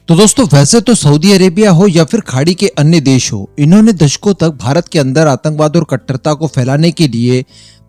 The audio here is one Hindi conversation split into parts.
तो दोस्तों वैसे तो सऊदी अरेबिया हो या फिर खाड़ी के अन्य देश हो, इन्होंने दशकों तक भारत के अंदर आतंकवाद और कट्टरता को फैलाने के लिए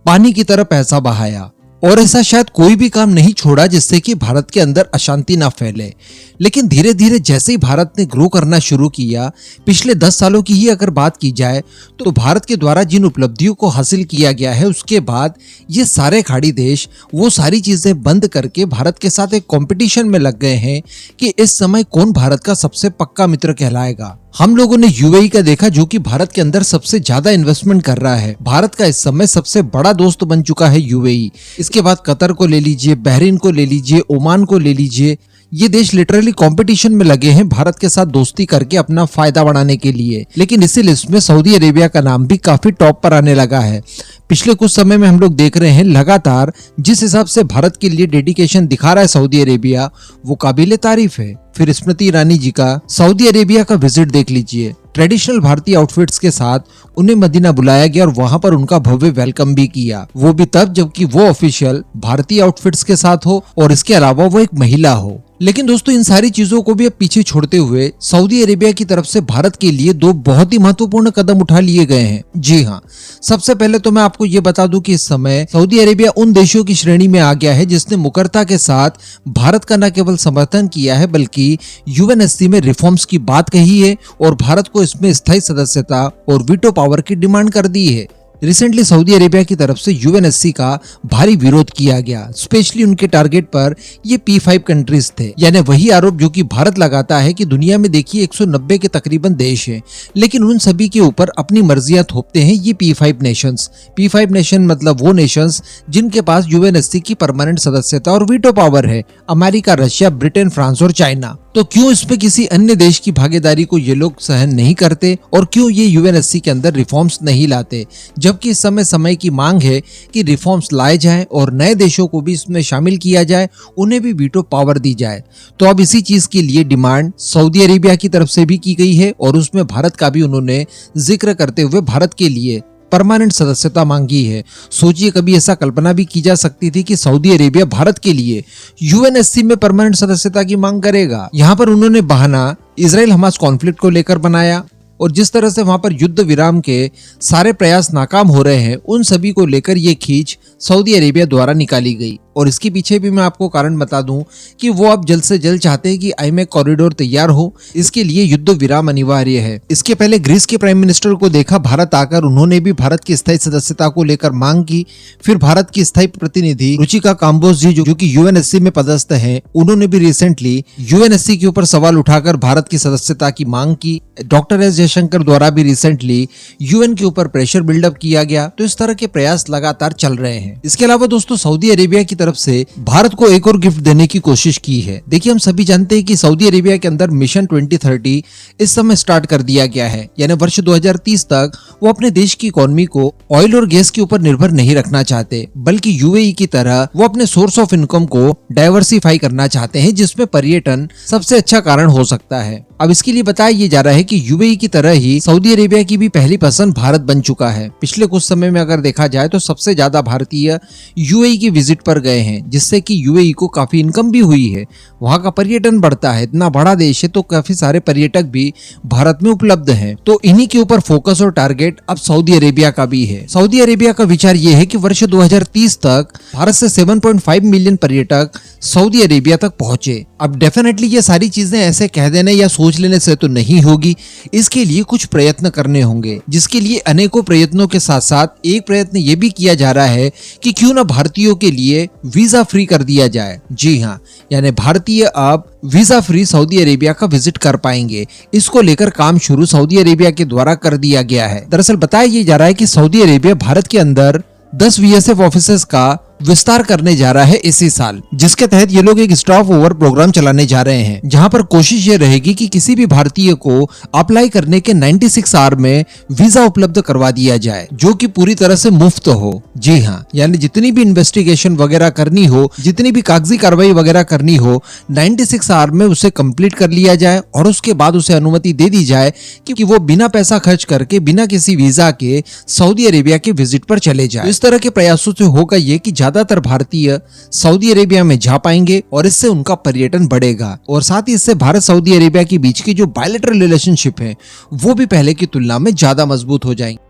पानी की तरह पैसा बहाया और ऐसा शायद कोई भी काम नहीं छोड़ा जिससे कि भारत के अंदर अशांति ना फैले। लेकिन धीरे धीरे जैसे ही भारत ने ग्रो करना शुरू किया, पिछले 10 सालों की ही अगर बात की जाए तो भारत के द्वारा जिन उपलब्धियों को हासिल किया गया है, उसके बाद ये सारे खाड़ी देश वो सारी चीजें बंद करके भारत के साथ एक कंपटीशन में लग गए हैं कि इस समय कौन भारत का सबसे पक्का मित्र कहलाएगा। हम लोगों ने यूएई का देखा जो कि भारत के अंदर सबसे ज्यादा इन्वेस्टमेंट कर रहा है। भारत का इस समय सबसे बड़ा दोस्त बन चुका है यूएई। इसके बाद कतर को ले लीजिए, बहरीन को ले लीजिए, ओमान को ले लीजिए, ये देश लिटरली कंपटीशन में लगे हैं भारत के साथ दोस्ती करके अपना फायदा बढ़ाने के लिए। लेकिन इसी लिस्ट में सऊदी अरेबिया का नाम भी काफी टॉप पर आने लगा है। पिछले कुछ समय में हम लोग देख रहे हैं लगातार जिस हिसाब से भारत के लिए डेडिकेशन दिखा रहा है सऊदी अरेबिया, वो काबिले तारीफ है। फिर स्मृति ईरानी जी का सऊदी अरेबिया का विजिट देख लीजिए। ट्रेडिशनल भारतीय आउटफिट्स के साथ उन्हें मदीना बुलाया गया और वहां पर उनका भव्य वेलकम भी किया, वो भी तब जबकि वो ऑफिशियल भारतीय आउटफिट्स के साथ हो और इसके अलावा वो एक महिला हो। लेकिन दोस्तों इन सारी चीजों को भी अब पीछे छोड़ते हुए सऊदी अरेबिया की तरफ से भारत के लिए दो बहुत ही महत्वपूर्ण कदम उठा लिए गए हैं। जी हाँ, सबसे पहले तो मैं आपको ये बता दूं कि इस समय सऊदी अरेबिया उन देशों की श्रेणी में आ गया है जिसने मुकरता के साथ भारत का न केवल समर्थन किया है बल्कि यूएनएससी में रिफॉर्म्स की बात कही है और भारत को इसमें स्थायी सदस्यता और वीटो पावर की डिमांड कर दी है। रिसेंटली सऊदी अरेबिया की तरफ से यूएनएससी का भारी विरोध किया गया, स्पेशली उनके टारगेट पर ये P5 कंट्रीज थे, यानी वही आरोप जो कि भारत लगाता है कि दुनिया में देखिए 190 के तकरीबन देश हैं, लेकिन उन सभी के ऊपर अपनी मर्जियां थोपते हैं ये P5 नेशंस। P5 नेशन मतलब वो नेशंस जिनके पास यूएनएससी की परमानेंट सदस्यता और वीटो पावर है, अमेरिका, रशिया, ब्रिटेन, फ्रांस और चाइना। तो क्यों इसमें किसी अन्य देश की भागीदारी को ये लोग सहन नहीं करते और क्यों ये यूएनएससी के अंदर रिफॉर्म्स नहीं लाते, जबकि इस समय की मांग है कि रिफॉर्म्स लाए जाएं और नए देशों को भी इसमें शामिल किया जाए, उन्हें भी वीटो पावर दी जाए। तो अब इसी चीज के लिए डिमांड सऊदी अरेबिया की तरफ से भी की गई है और उसमें भारत का भी उन्होंने जिक्र करते हुए भारत के लिए परमानेंट सदस्यता मांगी है। सोचिए कभी ऐसा कल्पना भी की जा सकती थी कि सऊदी अरेबिया भारत के लिए यूएनएससी में परमानेंट सदस्यता की मांग करेगा। यहाँ पर उन्होंने बहाना इजराइल हमास कॉन्फ्लिक्ट को लेकर बनाया और जिस तरह से वहां पर युद्ध विराम के सारे प्रयास नाकाम हो रहे हैं, उन सभी को लेकर ये खींच सऊदी अरेबिया द्वारा निकाली गई। और इसके पीछे भी मैं आपको कारण बता दूं कि वो अब जल्द से जल्द चाहते हैं कि आईमेक कॉरिडोर तैयार हो, इसके लिए युद्ध विराम अनिवार्य है। इसके पहले ग्रीस के प्राइम मिनिस्टर को देखा भारत आकर, उन्होंने भी भारत की स्थायी सदस्यता को लेकर मांग की। फिर भारत की स्थायी प्रतिनिधि रुचिका काम्बोज जी जो कि यूएनएससी में पदस्थ हैं, उन्होंने भी रिसेंटली यूएनएससी के ऊपर सवाल उठाकर भारत की सदस्यता की मांग की। डॉक्टर एस जयशंकर द्वारा भी रिसेंटली यूएन के ऊपर प्रेशर बिल्डअप किया गया। तो इस तरह के प्रयास लगातार चल रहे हैं। इसके अलावा दोस्तों सऊदी अरेबिया की तरफ से भारत को एक और गिफ्ट देने की कोशिश की है। देखिए हम सभी जानते हैं कि सऊदी अरेबिया के अंदर मिशन 2030 इस समय स्टार्ट कर दिया गया है, यानी वर्ष 2030 तक वो अपने देश की इकोनॉमी को ऑयल और गैस के ऊपर निर्भर नहीं रखना चाहते, बल्कि यूएई की तरह वो अपने सोर्स ऑफ इनकम को डाइवर्सिफाई करना चाहते हैं, जिसमें पर्यटन सबसे अच्छा कारण हो सकता है। अब इसके लिए बताया ये जा रहा है कि यूएई की तरह ही सऊदी अरेबिया की भी पहली पसंद भारत बन चुका है। पिछले कुछ समय में अगर देखा जाए तो सबसे ज्यादा भारतीय यूएई की विजिट पर गए हैं, जिससे कि यूएई को काफी इनकम भी हुई है, वहां का पर्यटन बढ़ता है। इतना बड़ा देश है तो काफी सारे पर्यटक भी भारत में उपलब्ध हैं। तो इन्हीं के ऊपर फोकस और टारगेट अब सऊदी अरेबिया का भी है। सऊदी अरेबिया का विचार ये है कि वर्ष 2030 तक भारत से 7.5 मिलियन पर्यटक सऊदी अरेबिया तक पहुंचे। अब डेफिनेटली ये सारी चीजें ऐसे कह देने या सोच लेने से तो नहीं होगी, इसके लिए कुछ प्रयत्न करने होंगे, जिसके लिए अनेकों प्रयत्नों के साथ साथ एक प्रयत्न ये भी किया जा रहा है कि क्यों ना भारतीयों के लिए वीजा फ्री कर दिया जाए। जी हाँ, यानी भारतीय अब वीजा फ्री सऊदी अरेबिया का विजिट कर पाएंगे। इसको लेकर काम शुरू सऊदी अरेबिया के द्वारा कर दिया गया है। दरअसल बताया ये जा रहा है कि सऊदी अरेबिया भारत के अंदर 10 VSF ऑफिसेस का विस्तार करने जा रहा है इसी साल, जिसके तहत ये लोग एक स्टॉप ओवर प्रोग्राम चलाने जा रहे हैं, जहां पर कोशिश ये रहेगी कि किसी भी भारतीय को अप्लाई करने के 96 आवर में वीजा उपलब्ध करवा दिया जाए, जो कि पूरी तरह से मुफ्त हो। जी हाँ, यानी जितनी भी इन्वेस्टिगेशन वगैरह करनी हो, जितनी भी कागजी कार्रवाई वगैरह करनी हो, 96 आवर में उसे कंप्लीट कर लिया जाए और उसके बाद उसे अनुमति दे दी जाए कि वो बिना पैसा खर्च करके, बिना किसी वीजा के सऊदी अरेबिया के विजिट पर चले जाए। इस तरह के प्रयासों से होगा ये कि ज्यादातर भारतीय सऊदी अरेबिया में जा पाएंगे और इससे उनका पर्यटन बढ़ेगा और साथ ही इससे भारत सऊदी अरेबिया के बीच की जो बायलैटरल रिलेशनशिप है वो भी पहले की तुलना में ज्यादा मजबूत हो जाएंगे।